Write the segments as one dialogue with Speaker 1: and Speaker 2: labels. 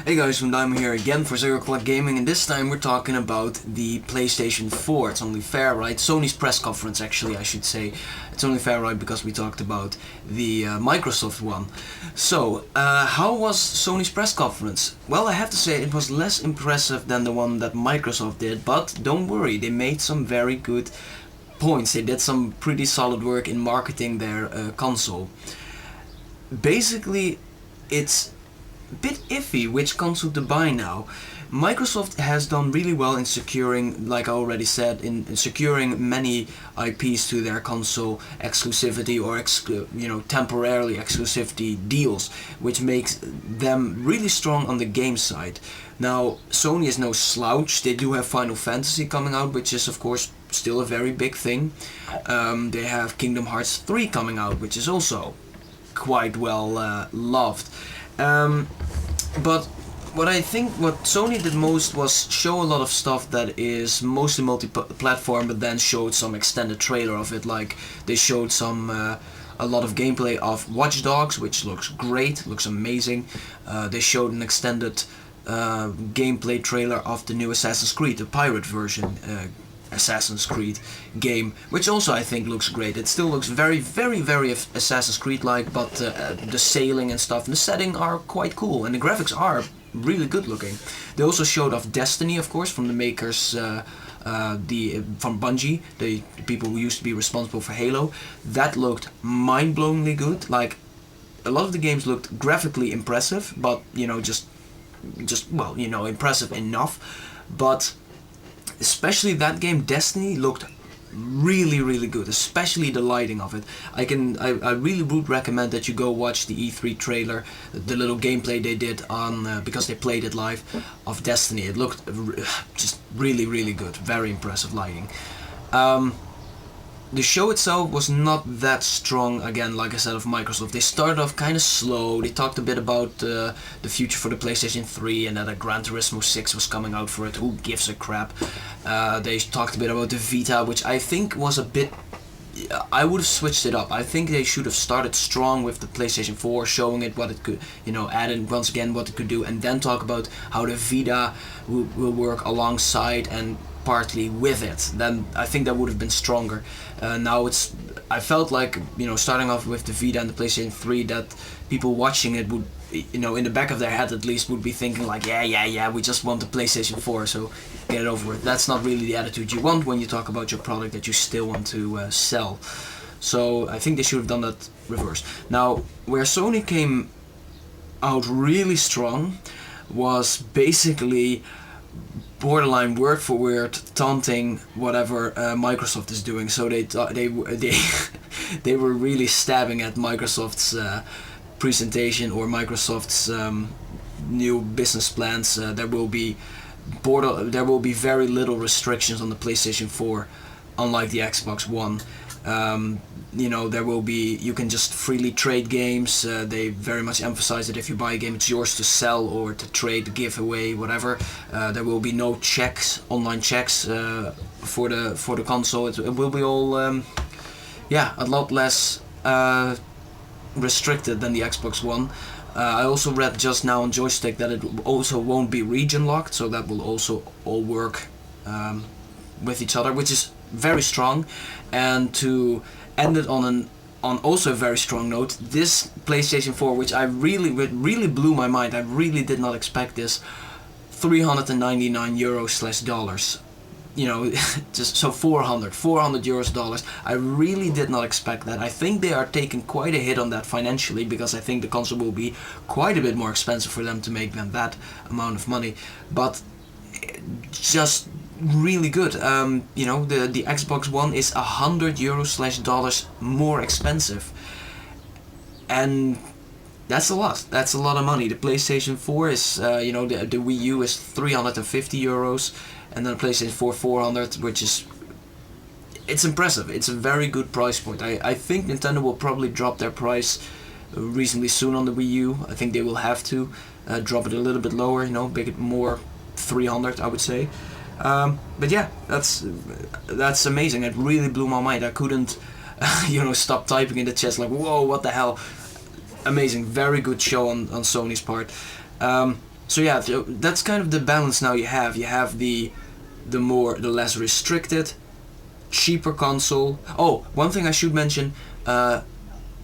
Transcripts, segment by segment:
Speaker 1: Hey guys, I'm Diamond here again for 0 O'Clock Gaming, and this time we're talking about the PlayStation 4. It's only fair, right? Sony's press conference, actually, I should say. It's only fair, right, because we talked about the Microsoft one. So, how was Sony's press conference? Well, I have to say it was less impressive than the one that Microsoft did, but don't worry, they made some very good points. They did some pretty solid work in marketing their console. Basically, it's bit iffy which console to buy now. Microsoft has done really well in securing, like I already said, in securing many IPs to their console exclusivity or temporarily exclusivity deals, which makes them really strong on the game side. Now, Sony is no slouch. They do have Final Fantasy coming out, which is of course still a very big thing. They have Kingdom Hearts 3 coming out, which is also quite well loved. But what Sony did most was show a lot of stuff that is mostly multi-platform, but then showed some extended trailer of it. Like they showed a lot of gameplay of Watch Dogs, which looks great, looks amazing. They showed an extended gameplay trailer of the new Assassin's Creed, the pirate version. Assassin's Creed game, which also I think looks great. It still looks very Assassin's Creed-like, but the sailing and stuff and the setting are quite cool, and the graphics are really good looking. They also showed off Destiny, of course, from the makers from Bungie, the people who used to be responsible for Halo. That looked mind-blowingly good. Like, a lot of the games looked graphically impressive, but impressive enough. But especially that game, Destiny, looked really good, especially the lighting of it. I really would recommend that you go watch the E3 trailer, the little gameplay they did on, because they played it live, of Destiny. It looked just really good, very impressive lighting. The show itself was not that strong, again, like I said, of Microsoft. They started off kind of slow. They talked a bit about the future for the PlayStation 3 and that a Gran Turismo 6 was coming out for it. Who gives a crap? They talked a bit about the Vita, which I think was a bit... I would have switched it up. I think they should have started strong with the PlayStation 4, showing it what it could, add in once again what it could do, and then talk about how the Vita will work alongside and partly with it. Then I think that would have been stronger. Now I felt like, starting off with the Vita and the PlayStation 3, that people watching it would, in the back of their head at least, would be thinking like, yeah, we just want the PlayStation 4, so get it over with. That's not really the attitude you want when you talk about your product that you still want to sell. So I think they should have done that reverse. Now, where Sony came out really strong was basically borderline word for word taunting whatever Microsoft is doing. So they were really stabbing at Microsoft's presentation or Microsoft's new business plans. There will be very little restrictions on the PlayStation 4, unlike the Xbox One. You can just freely trade games. They very much emphasize that if you buy a game, it's yours to sell or to trade, give away, whatever. There will be no online checks for the console. It will be all, a lot less restricted than the Xbox One. I also read just now on Joystick that it also won't be region locked, so that will also all work with each other, which is very strong. And to end it on also a very strong note, this PlayStation 4, which I really blew my mind. I really did not expect this. €399/dollars. Just so 400 euros dollars. I really did not expect that. I think they are taking quite a hit on that financially, because I think the console will be quite a bit more expensive for them to make than that amount of money. But just really good. The Xbox One is €100/dollars more expensive, and that's a lot. That's a lot of money. The PlayStation 4 is, the Wii U is €350, and then the PlayStation 4 400, which is, it's impressive. It's a very good price point. I think Nintendo will probably drop their price reasonably soon on the Wii U. I think they will have to drop it a little bit lower, make it more 300, I would say. But yeah, that's amazing. It really blew my mind. I couldn't, stop typing in the chat like, whoa, what the hell. Amazing, very good show on Sony's part. So yeah, that's kind of the balance now you have. You have the less restricted, cheaper console. Oh, one thing I should mention,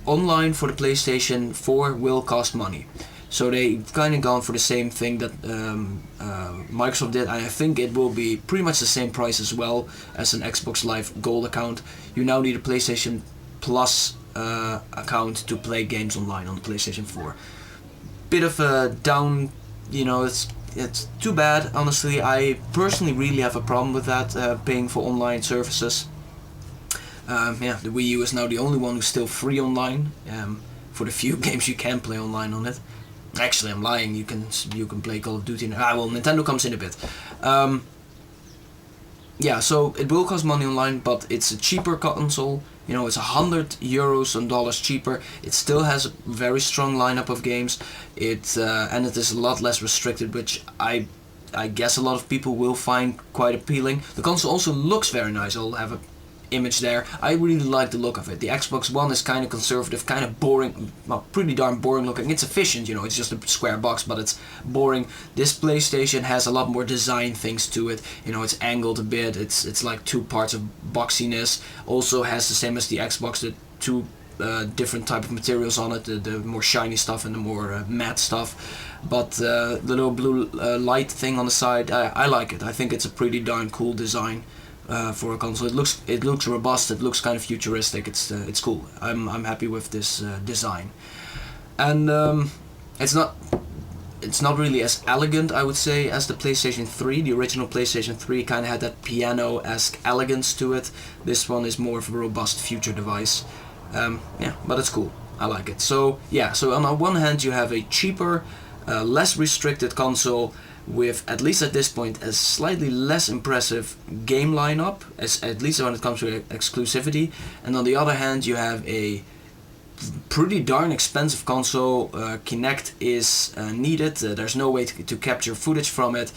Speaker 1: online for the PlayStation 4 will cost money. So they've kind of gone for the same thing that Microsoft did, and I think it will be pretty much the same price as well as an Xbox Live Gold account. You now need a PlayStation Plus account to play games online on the PlayStation 4. Bit of a down, it's too bad. Honestly, I personally really have a problem with that, paying for online services. The Wii U is now the only one who's still free online, for the few games you can play online on it. Actually, I'm lying. You can play Call of Duty. Well, Nintendo comes in a bit. So it will cost money online, but it's a cheaper console. It's €100 and dollars cheaper. It still has a very strong lineup of games. And it is a lot less restricted, which I guess a lot of people will find quite appealing. The console also looks very nice. I'll have a image there. I really like the look of it. The Xbox One is kind of conservative, kind of boring, well, pretty darn boring looking. It's efficient, it's just a square box, but it's boring. This PlayStation has a lot more design things to it. It's angled a bit. It's like two parts of boxiness. Also has the same as the Xbox, the two different type of materials on it, the more shiny stuff and the more matte stuff. But the little blue light thing on the side, I like it. I think it's a pretty darn cool design. For a console, it looks robust. It looks kind of futuristic. It's cool. I'm happy with this design, and it's not really as elegant, I would say, as the PlayStation 3. The original PlayStation 3 kind of had that piano-esque elegance to it. This one is more of a robust future device. But it's cool. I like it. So on the one hand, you have a cheaper, less restricted console with, at least at this point, a slightly less impressive game lineup, at least when it comes to exclusivity. And on the other hand, you have a pretty darn expensive console. Kinect is needed. There's no way to capture footage from it.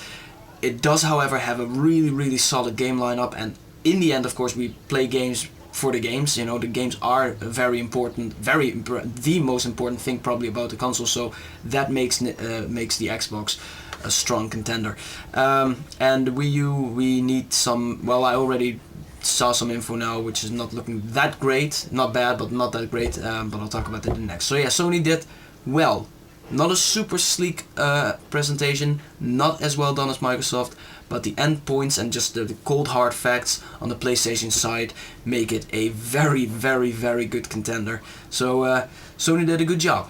Speaker 1: It does, however, have a really, really solid game lineup. And in the end, of course, we play games for the games. The games are very important, the most important thing probably about the console. So that makes the Xbox a strong contender. And Wii U, we need some. Well, I already saw some info now, which is not looking that great. Not bad, but not that great. But I'll talk about that in the next. So yeah, Sony did well. Not a super sleek presentation, not as well done as Microsoft, but the endpoints and just the cold hard facts on the PlayStation side make it a very, very, very good contender. So Sony did a good job.